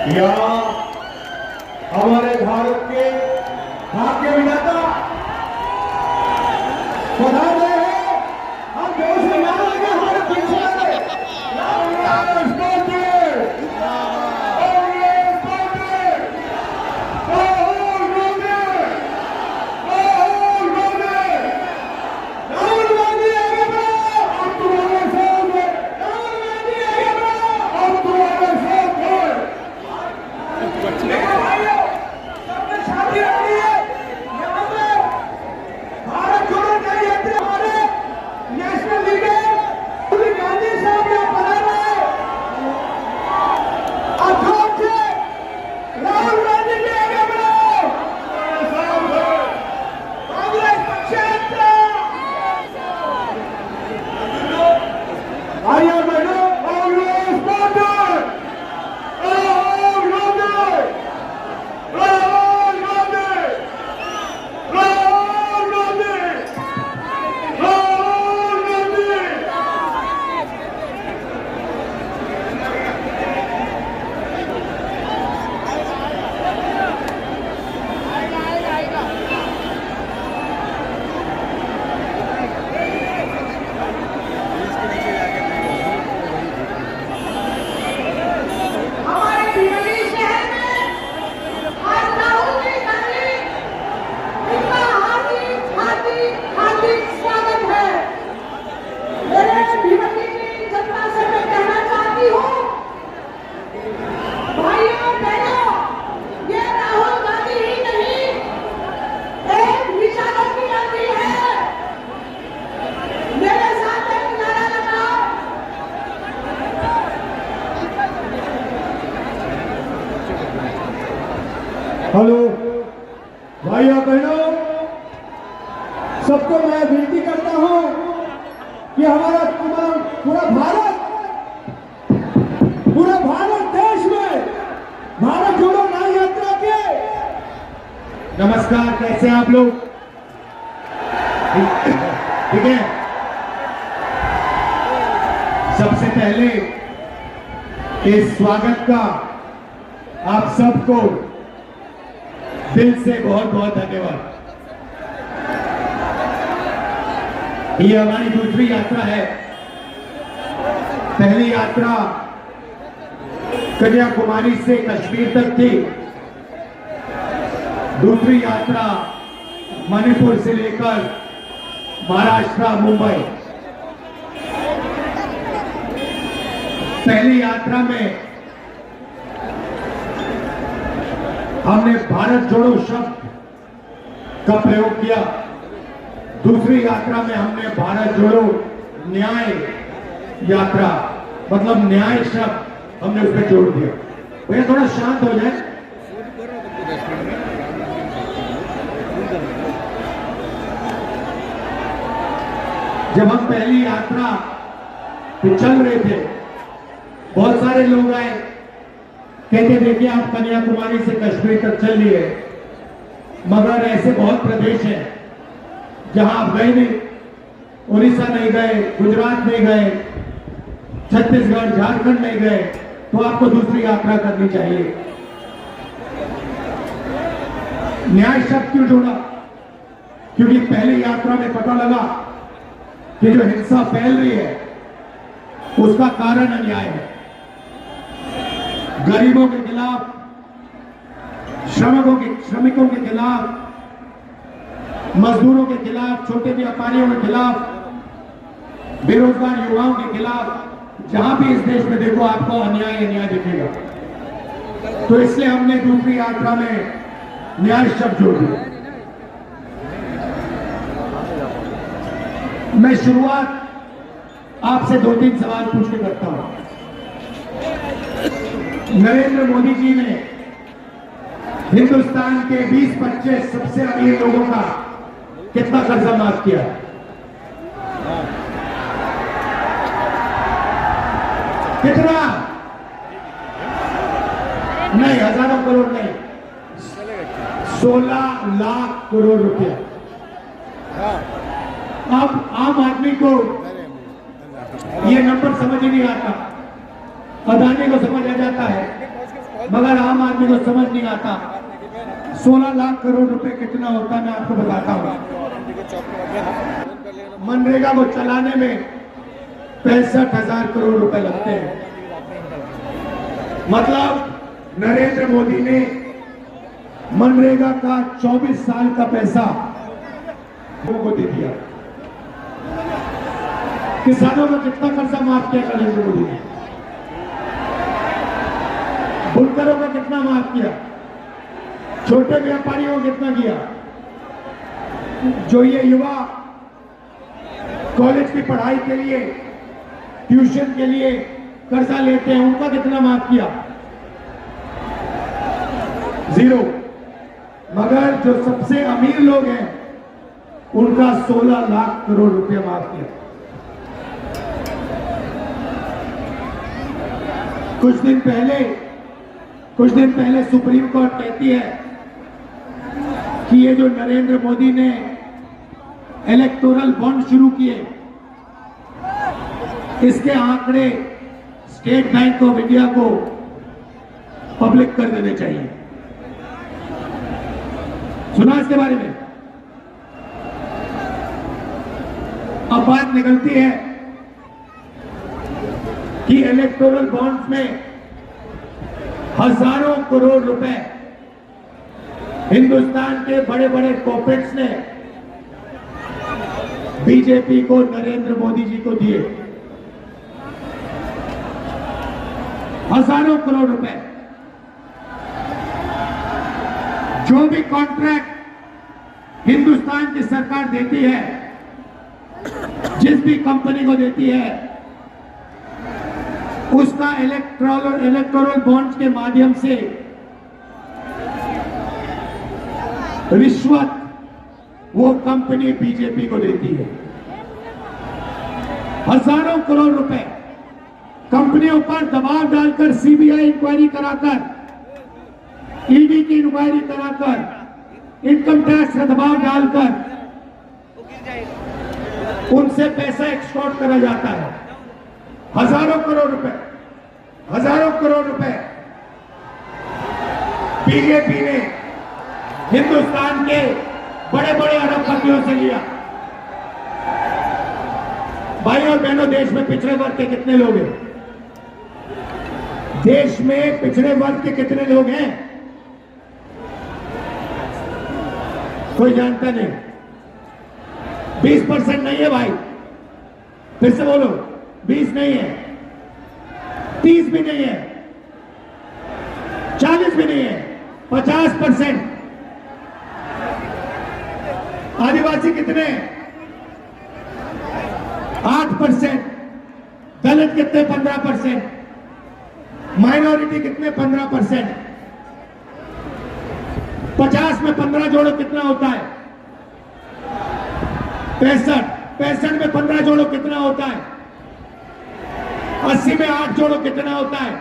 या हमारे भारत के भाग्य विधाता बधाते हैं। हम जोश में गा लगे हमारे पीछे हेलो भाइयों बहनों, सबको मैं विनती करता हूं कि हमारा पूरा भारत देश में भारत जोड़ो न्याय यात्रा के। नमस्कार, कैसे आप लोग? ठीक है। सबसे पहले इस स्वागत का आप सबको दिल से बहुत बहुत धन्यवाद। ये हमारी दूसरी यात्रा है। पहली यात्रा कन्याकुमारी से कश्मीर तक थी। दूसरी यात्रा मणिपुर से लेकर महाराष्ट्र, मुंबई। पहली यात्रा में हमने भारत जोड़ो शब्द का प्रयोग किया। दूसरी यात्रा में हमने भारत जोड़ो न्याय यात्रा, मतलब न्याय शब्द हमने उसमें जोड़ दिया। भैया थोड़ा शांत हो जाए। जब हम पहली यात्रा पे चल रहे थे, बहुत सारे लोग आए, कहते देखिए आप कन्याकुमारी से कश्मीर तक चल लिए, मगर ऐसे बहुत प्रदेश हैं जहां आप गए नहीं। उड़ीसा नहीं गए, गुजरात नहीं गए, छत्तीसगढ़, झारखंड नहीं गए, तो आपको दूसरी यात्रा करनी चाहिए। न्याय शब्द क्यों जोड़ा? क्योंकि पहली यात्रा में पता लगा कि जो हिंसा फैल रही है उसका कारण अन्याय है। गरीबों के खिलाफ, श्रमिकों के खिलाफ, मजदूरों के खिलाफ, छोटे व्यापारियों के खिलाफ, बेरोजगार युवाओं के खिलाफ, जहां भी इस देश में देखो आपको अन्याय दिखेगा। तो इसलिए हमने दूसरी यात्रा में न्याय शब्द जोड़ दिया। मैं शुरुआत आपसे 2-3 सवाल पूछ के करता हूं। नरेंद्र मोदी जी ने हिंदुस्तान के 20-25 सबसे अमीर लोगों का कितना कर्जा माफ किया? कितना? नहीं, हजारों करोड़ नहीं, 16 लाख करोड़ रुपया। अब आम आदमी को ये नंबर समझ ही नहीं आता, अदानी को समझ आ जाता है। मगर आम आदमी को समझ नहीं आता 16 लाख करोड़ रुपए कितना होता है, मैं आपको बताता हूँ। मनरेगा को चलाने में 65,000 करोड़ रुपए लगते हैं। मतलब नरेंद्र मोदी ने मनरेगा का 24 साल का पैसा लोगों को दे दिया। किसानों का कितना कर्जा माफ किया नरेंद्र मोदी ने? बुनकरों का कितना माफ किया? छोटे व्यापारियों को कितना किया? जो ये युवा कॉलेज की पढ़ाई के लिए, ट्यूशन के लिए कर्जा लेते हैं, उनका कितना माफ किया? 0। मगर जो सबसे अमीर लोग हैं उनका 16 लाख करोड़ रुपए माफ किया। कुछ दिन पहले सुप्रीम कोर्ट कहती है कि ये जो नरेंद्र मोदी ने इलेक्टोरल बॉन्ड शुरू किए, इसके आंकड़े स्टेट बैंक ऑफ इंडिया को पब्लिक कर देने चाहिए। सुना इसके बारे में? अब बात निकलती है कि इलेक्टोरल बॉन्ड्स में हजारों करोड़ रुपए हिंदुस्तान के बड़े बड़े कॉर्पोरेट्स ने बीजेपी को, नरेंद्र मोदी जी को दिए। हजारों करोड़ रुपए। जो भी कॉन्ट्रैक्ट हिंदुस्तान की सरकार देती है, जिस भी कंपनी को देती है, उसका इलेक्टोरल बॉन्ड्स के माध्यम से रिश्वत वो कंपनी बीजेपी को देती है। हजारों करोड़ रुपए कंपनियों पर दबाव डालकर, सीबीआई इंक्वायरी कराकर, ईडी की इंक्वायरी कराकर, इनकम टैक्स का दबाव डालकर उनसे पैसा एक्सटॉर्ट करा जाता है। हजारों करोड़ रुपए, हजारों करोड़ रुपए बीजेपी ने हिंदुस्तान के बड़े बड़े अरबपतियों से लिया। भाई और बहनों, देश में पिछड़े वर्ग के कितने लोग हैं? देश में पिछड़े वर्ग के कितने लोग हैं? कोई जानता नहीं। 20% नहीं है भाई, फिर से बोलो, 20 नहीं है, 30 भी नहीं है, 40 भी नहीं है, 50%। आदिवासी कितने? 8%। दलित कितने? 15%। माइनॉरिटी कितने? 15%। 50 में 15 जोड़ो कितना होता है? 65। 65 में 15 जोड़ो कितना होता है? 80 में 8 जोड़ो कितना होता है?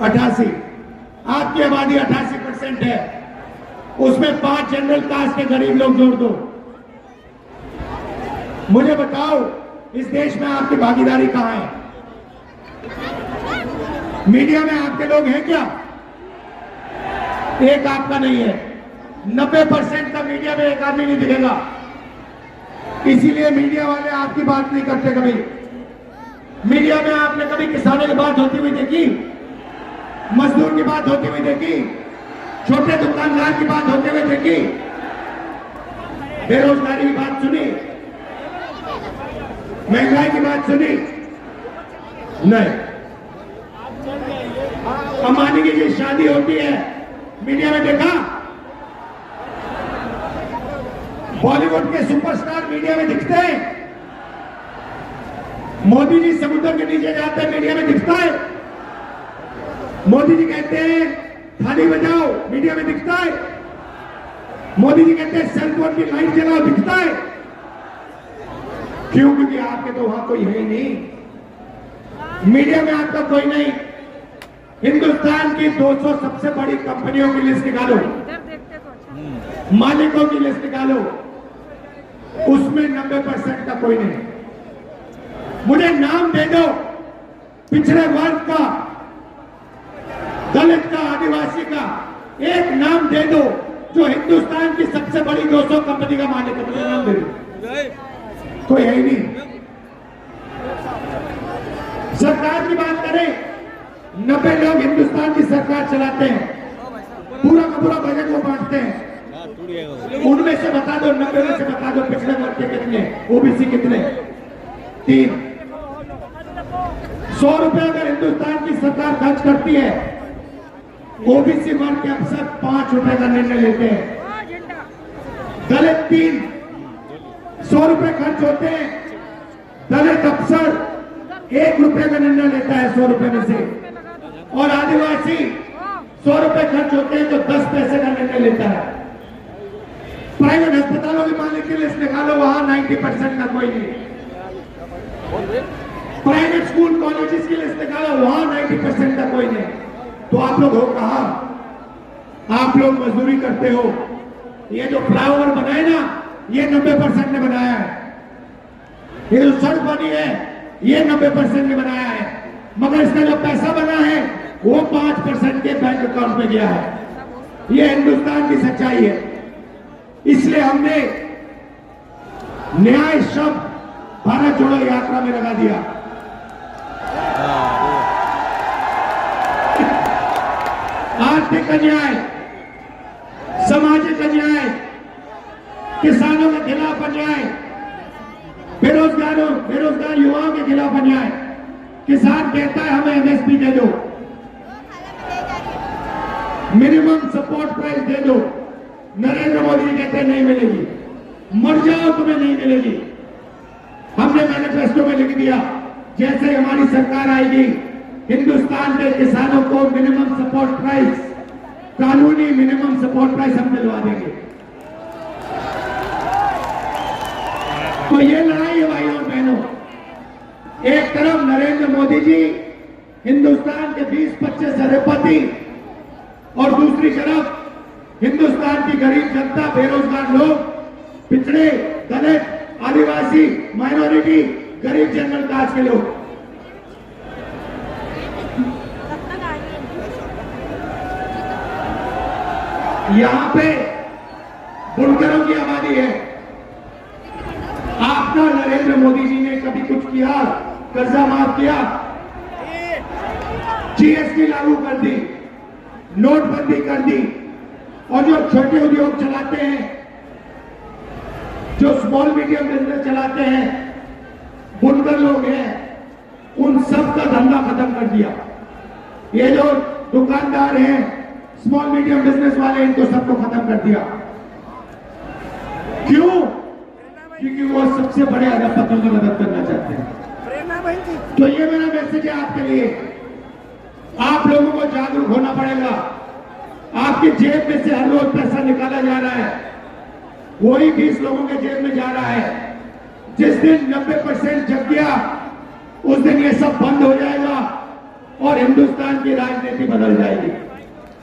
88। आपकी आबादी 88% है, उसमें 5 जनरल कास्ट के गरीब लोग जोड़ दो। मुझे बताओ, इस देश में आपकी भागीदारी कहां है? मीडिया में आपके लोग हैं क्या? एक आपका नहीं है। 90% का मीडिया में एक आदमी नहीं दिखेगा। इसीलिए मीडिया वाले आपकी बात नहीं करते। कभी मीडिया में आपने कभी किसानों की बात होती हुई देखी? मजदूर की बात होती हुई देखी? छोटे दुकानदार की बात होते हुए देखी? बेरोजगारी की बात सुनी? महंगाई की बात सुनी? नहीं। अंबानी की जो शादी होती है, मीडिया में देखा? बॉलीवुड के सुपरस्टार मीडिया में दिखते हैं? मोदी जी समुद्र के नीचे जाते हैं, मीडिया में दिखता है? मोदी जी कहते हैं थाली बजाओ, मीडिया में दिखता है? मोदी जी कहते हैं सेल फोन की लाइट जलाओ, दिखता है? क्यों? क्योंकि आपके तो वहां कोई है ही नहीं। मीडिया में आपका कोई नहीं। हिंदुस्तान की 200 सबसे बड़ी कंपनियों की लिस्ट निकालो, मालिकों की लिस्ट निकालो, उसमें 90% का कोई नहीं। मुझे नाम दे दो पिछड़े वर्ग का, दलित का, आदिवासी का एक नाम दे दो जो हिंदुस्तान की सबसे बड़ी 200 कंपनी का मालिक है, मुझे नाम दे दो। कोई है ही नहीं। सरकार की बात करें, 90 लोग हिंदुस्तान की सरकार चलाते हैं, पूरा का पूरा बजट को बांटते हैं। उनमें से बता दो, 90 में से बता दो पिछड़े वर्ग के कितने, ओबीसी कितने? 3। 100 रुपए अगर हिंदुस्तान की सरकार खर्च करती है, ओबीसी वर्ग के अफसर 5 रुपए का निर्णय लेते हैं। दलित 3। 100 रुपए खर्च होते हैं, दलित अफसर 1 रुपए का निर्णय लेता है 100 रुपए में से। और आदिवासी 100 रुपए खर्च होते हैं तो 10 पैसे का निर्णय लेता है। प्राइवेट अस्पतालों के मालिक की लिस्ट निकालो, वहां 90% का कोई नहीं। प्राइवेट स्कूल कॉलेजेस की लिस्ट निकालो, वहां 90% का कोई नहीं। तो आप लोग हो कहां? आप लोग मजदूरी करते हो। ये जो फ्लाईओवर बनाए ना, ये 90% ने बनाया है। ये जो सड़क बनी है, ये 90% ने बनाया है। मगर इसका जो पैसा बना है वो 5% के बैंक अकाउंट में गया है। ये हिंदुस्तान की सच्चाई है। इसलिए हमने न्याय शब्द भारत जोड़ो यात्रा में लगा दिया। आर्थिक अन्याय, सामाजिक अन्याय, किसानों के खिलाफ अन्याय, बेरोजगार युवाओं के खिलाफ अन्याय। किसान कहता है हमें एमएसपी दे दो, मिनिमम सपोर्ट प्राइस दे दो। नरेंद्र मोदी कहते नहीं मिलेगी, मर जाओ तुम्हें नहीं मिलेगी। हमने मैनिफेस्टो में लिख दिया, जैसे हमारी सरकार आएगी हिंदुस्तान के किसानों को मिनिमम सपोर्ट प्राइस, कानूनी मिनिमम सपोर्ट प्राइस हम दिलवा देंगे। तो ये लड़ाई है भाइयों और बहनों। एक तरफ नरेंद्र मोदी जी हिंदुस्तान के 20-25 अरबपति और दूसरी तरफ हिंदुस्तान की गरीब जनता, बेरोजगार लोग, पिछड़े, दलित, आदिवासी, माइनॉरिटी, गरीब जनरल कास्ट के लोग। यहां पे बुनकरों की आबादी है। आपका नरेंद्र मोदी जी ने कभी कुछ किया? कर्जा माफ किया, जीएसटी लागू कर दी, नोटबंदी कर दी। और जो छोटे उद्योग चलाते हैं, जो स्मॉल मीडियम बिजनेस चलाते हैं, बुनकर लोग हैं, उन सब का धंधा खत्म कर दिया। ये जो दुकानदार हैं, स्मॉल मीडियम बिजनेस वाले, इनको सबको खत्म कर दिया। क्यों? क्योंकि वो सबसे बड़े अरबपतियों की मदद करना चाहते हैं। तो ये मेरा मैसेज है आपके लिए। आप लोगों को जागरूक होना पड़ेगा। आपकी जेब में से हर रोज पैसा निकाला जा रहा है, वही 20 लोगों के जेब में जा रहा है। जिस दिन 90% जग गया, उस दिन ये सब बंद हो जाएगा और हिंदुस्तान की राजनीति बदल जाएगी।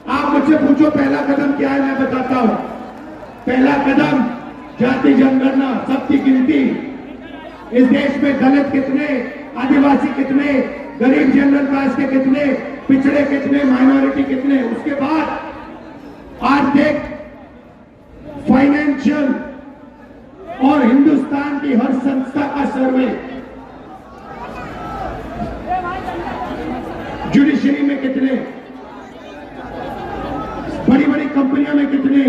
आप मुझसे पूछो पहला कदम क्या है, मैं बताता हूं। पहला कदम जाति जनगणना, सबकी गिनती। इस देश में दलित कितने, आदिवासी कितने, गरीब जनरल कास्ट के कितने, पिछड़े कितने, माइनॉरिटी कितने। उसके बाद आर्थिक, फाइनेंशियल और हिंदुस्तान की हर संस्था का सर्वे। जुडिशरी में कितने, बड़ी बड़ी कंपनियों में कितने,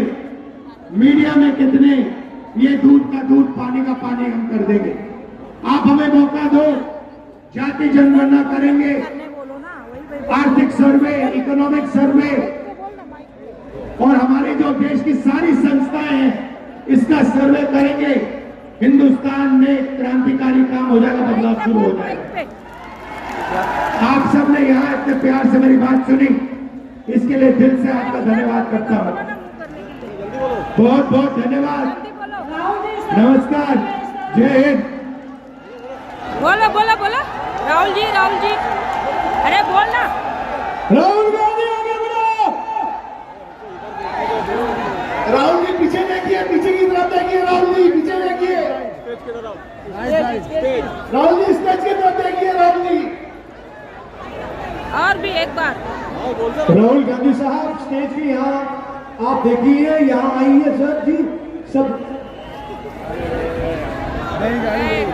मीडिया में कितने, ये दूध का दूध, पानी का पानी हम कर देंगे। आप हमें मौका दो, जाति जनगणना करेंगे, आर्थिक सर्वे, इकोनॉमिक सर्वे, और हमारे जो देश की सारी संस्थाएं हैं, इसका सर्वे करेंगे। हिंदुस्तान में क्रांतिकारी काम हो जाएगा, बदलाव शुरू हो जाएगा। आप सबने यहाँ इतने प्यार से मेरी बात सुनी, इसके लिए दिल से आपका धन्यवाद करता हूँ। बहुत बहुत धन्यवाद। नमस्कार, जय हिंद। बोलो बोलो बोलो। राहुल जी, राहुल जी, अरे बोलना। राहुल गांधी आगे बढ़ो। राहुल जी पीछे देखिए, पीछे की तरफ देखिए। राहुल जी पीछे देखिए। राहुल जी स्टेज की तरफ देखिए। राहुल जी और भी एक बार। राहुल गांधी साहब स्टेज की यहाँ आप देखिए, यहाँ आइए सर जी सब।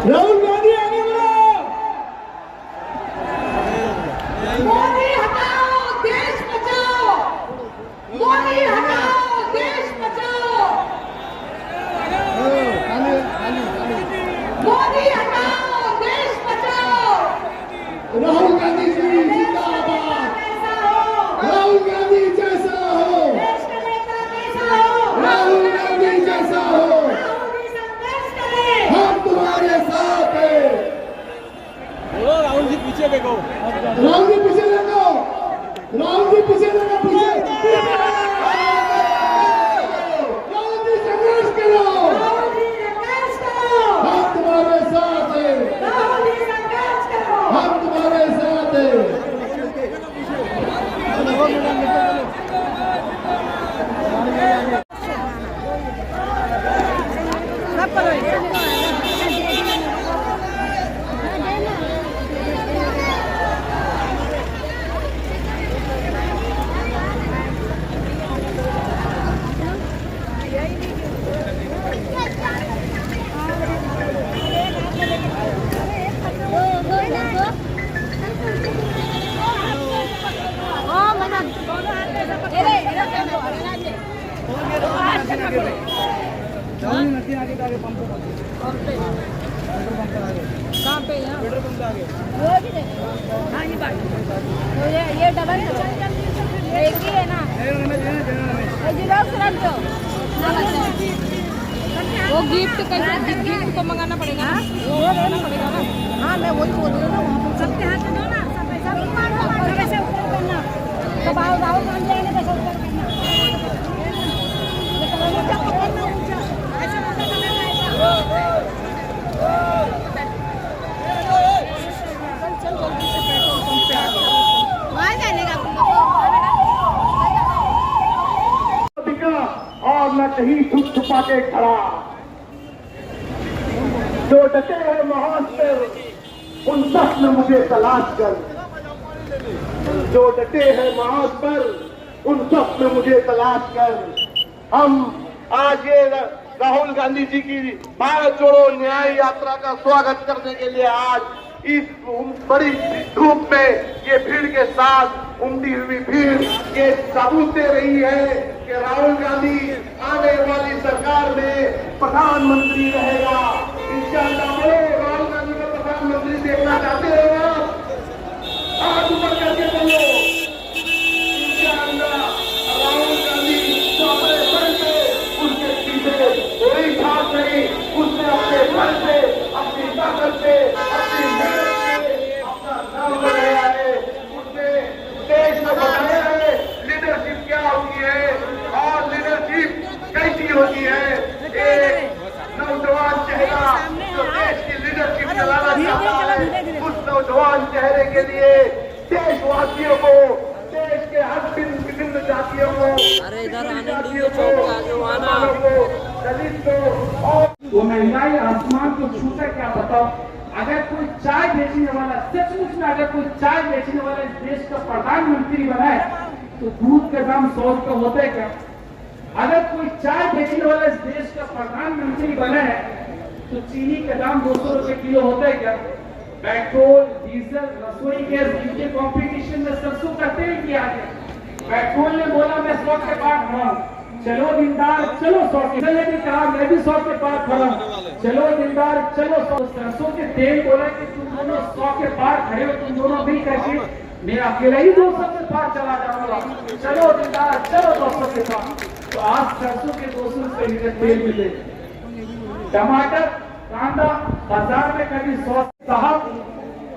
राहुल गांधी आगे बढ़ो। मोदी हटाओ देश बचाओ, मोदी हटाओ देश बचाओ, मोदी हटाओ देश बचाओ। राहुल गांधी जी जिंदाबाद। राहुल गांधी जैसा हो, देश का नेता कैसा हो, राहुल गांधी जैसा हो, राहुल जी संघर्ष करें। हम तुम्हारे साथ हैं। राहुल जी पीछे देखो। राहुल जी पीछे देखो, राहुल जी पीछे देखो, पीछे राहुल जी संघर्ष करो, राहुल जी संघर्ष करो, हम तुम्हारे साथ हैं, राहुल जी संघर्ष करो। हम तुम्हारे साथ हैं। कहाँ पे यहाँ वो भी देखो। हाँ ये बात तो ये डबल एक ही है ना, ये जिराक्स रख दो। वो गिफ्ट कैसे गिफ्ट को मंगाना पड़ेगा ना, वो लेना पड़ेगा ना। हाँ मैं वही बोल रही हूँ ना, सबके हाथ में दो ना, सब ऐसे ऊपर करना, सब आओ राहुल गांधी आएंगे तो सब ऊपर करना, ऊंचा पकड़ना, ऊंचा ऐसे पकड़ना, ऐसा चल जल्दी से पेट्रोल पंप पे आ जाओ। वहाँ जाने का और न कहीं छुप छुपा के खड़ा, जो डटे हैं महान पर उन सब में मुझे तलाश कर, जो डटे हैं महान पर उन सब में मुझे तलाश कर। हम आज ये राहुल गांधी जी की भारत जोड़ो न्याय यात्रा का स्वागत करने के लिए आज इस बड़ी धूप में ये भीड़ के साथ उमड़ी हुई भीड़ ये सबूत दे रही है कि राहुल गांधी आने वाली सरकार में प्रधानमंत्री रहेगा। इंशाअल्लाह। बोलो राहुल गांधी को प्रधानमंत्री देखना चाहते हो आप? हाथ ऊपर करके बोलो इंशाअल्लाह। राहुल गांधी तो अपने घर से उसके पीछे कोई खास नहीं, उसने अपने घर से अपनी ताकत से अपनी मेहनत से अपना नाम बनाया है, उसने देश को बताया है लीडरशिप क्या होती है और लीडरशिप कैसी होती है। एक नौजवान चेहरा जो देश की लीडरशिप चलाना चाहता है, उस नौजवान चेहरे के लिए देशवासियों को, देश के हर विभिन्न जातियों को, जातियों को, मुसलमानों को, दलित को और वो महंगाई आसमान को छूता क्या बताओ। अगर कोई चाय बेचने वाला, सचमुच में अगर कोई चाय बेचने वाला इस देश का प्रधानमंत्री बना है तो दूध का दाम 100 रुपये होता है क्या? अगर कोई चाय बेचने वाला इस देश का प्रधानमंत्री बना है तो चीनी का दाम 200 रुपये किलो होता है क्या? पेट्रोल, डीजल, रसोई गैस इनके कॉम्पिटिशन में सरसों करते हैं कि आगे पेट्रोल ने बोला मैं 100 के पार खड़ा हूँ, चलो दिलदार चलो 100 के, ने भी कहा मैं भी 100 के पार खड़ा हूँ, चलो दिलदार चलो 100। सरसों के तेल बोला कि तुम दोनों 100 के पार खड़े हो, तुम दोनों भी करके मैं अकेला ही 200 के पार चला जाऊंगा, चलो दिलदार चलो 200 के पार। तो आज सरसों के 200 रुपए लीटर तेल मिले, टमाटर कांदा बाजार में कभी 100। साहब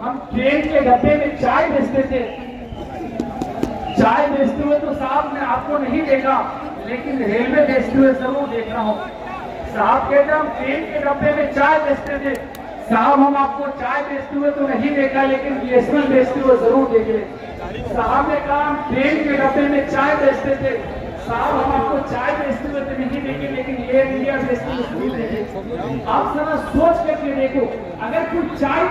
हम ट्रेन के डब्बे में चाय बेचते थे, चाय बेचते हुए तो साहब मैं आपको नहीं देखा, लेकिन रेलवे बेचते हुए जरूर देख रहा हूँ। साहब कहते हम ट्रेन के डब्बे में चाय बेचते थे, साहब हम आपको चाय बेचते हुए तो नहीं देखा, लेकिन बीएसएनएल बेचते हुए जरूर देखे। साहब ने कहा हम ट्रेन के डब्बे में चाय बेचते थे, साहब हम आपको चाय बेचते हुए तो नहीं देखे, लेकिन ये इंडिया बेचते हुए जरूर देखे। आप जरा सोच करके देखो, अगर कोई चाय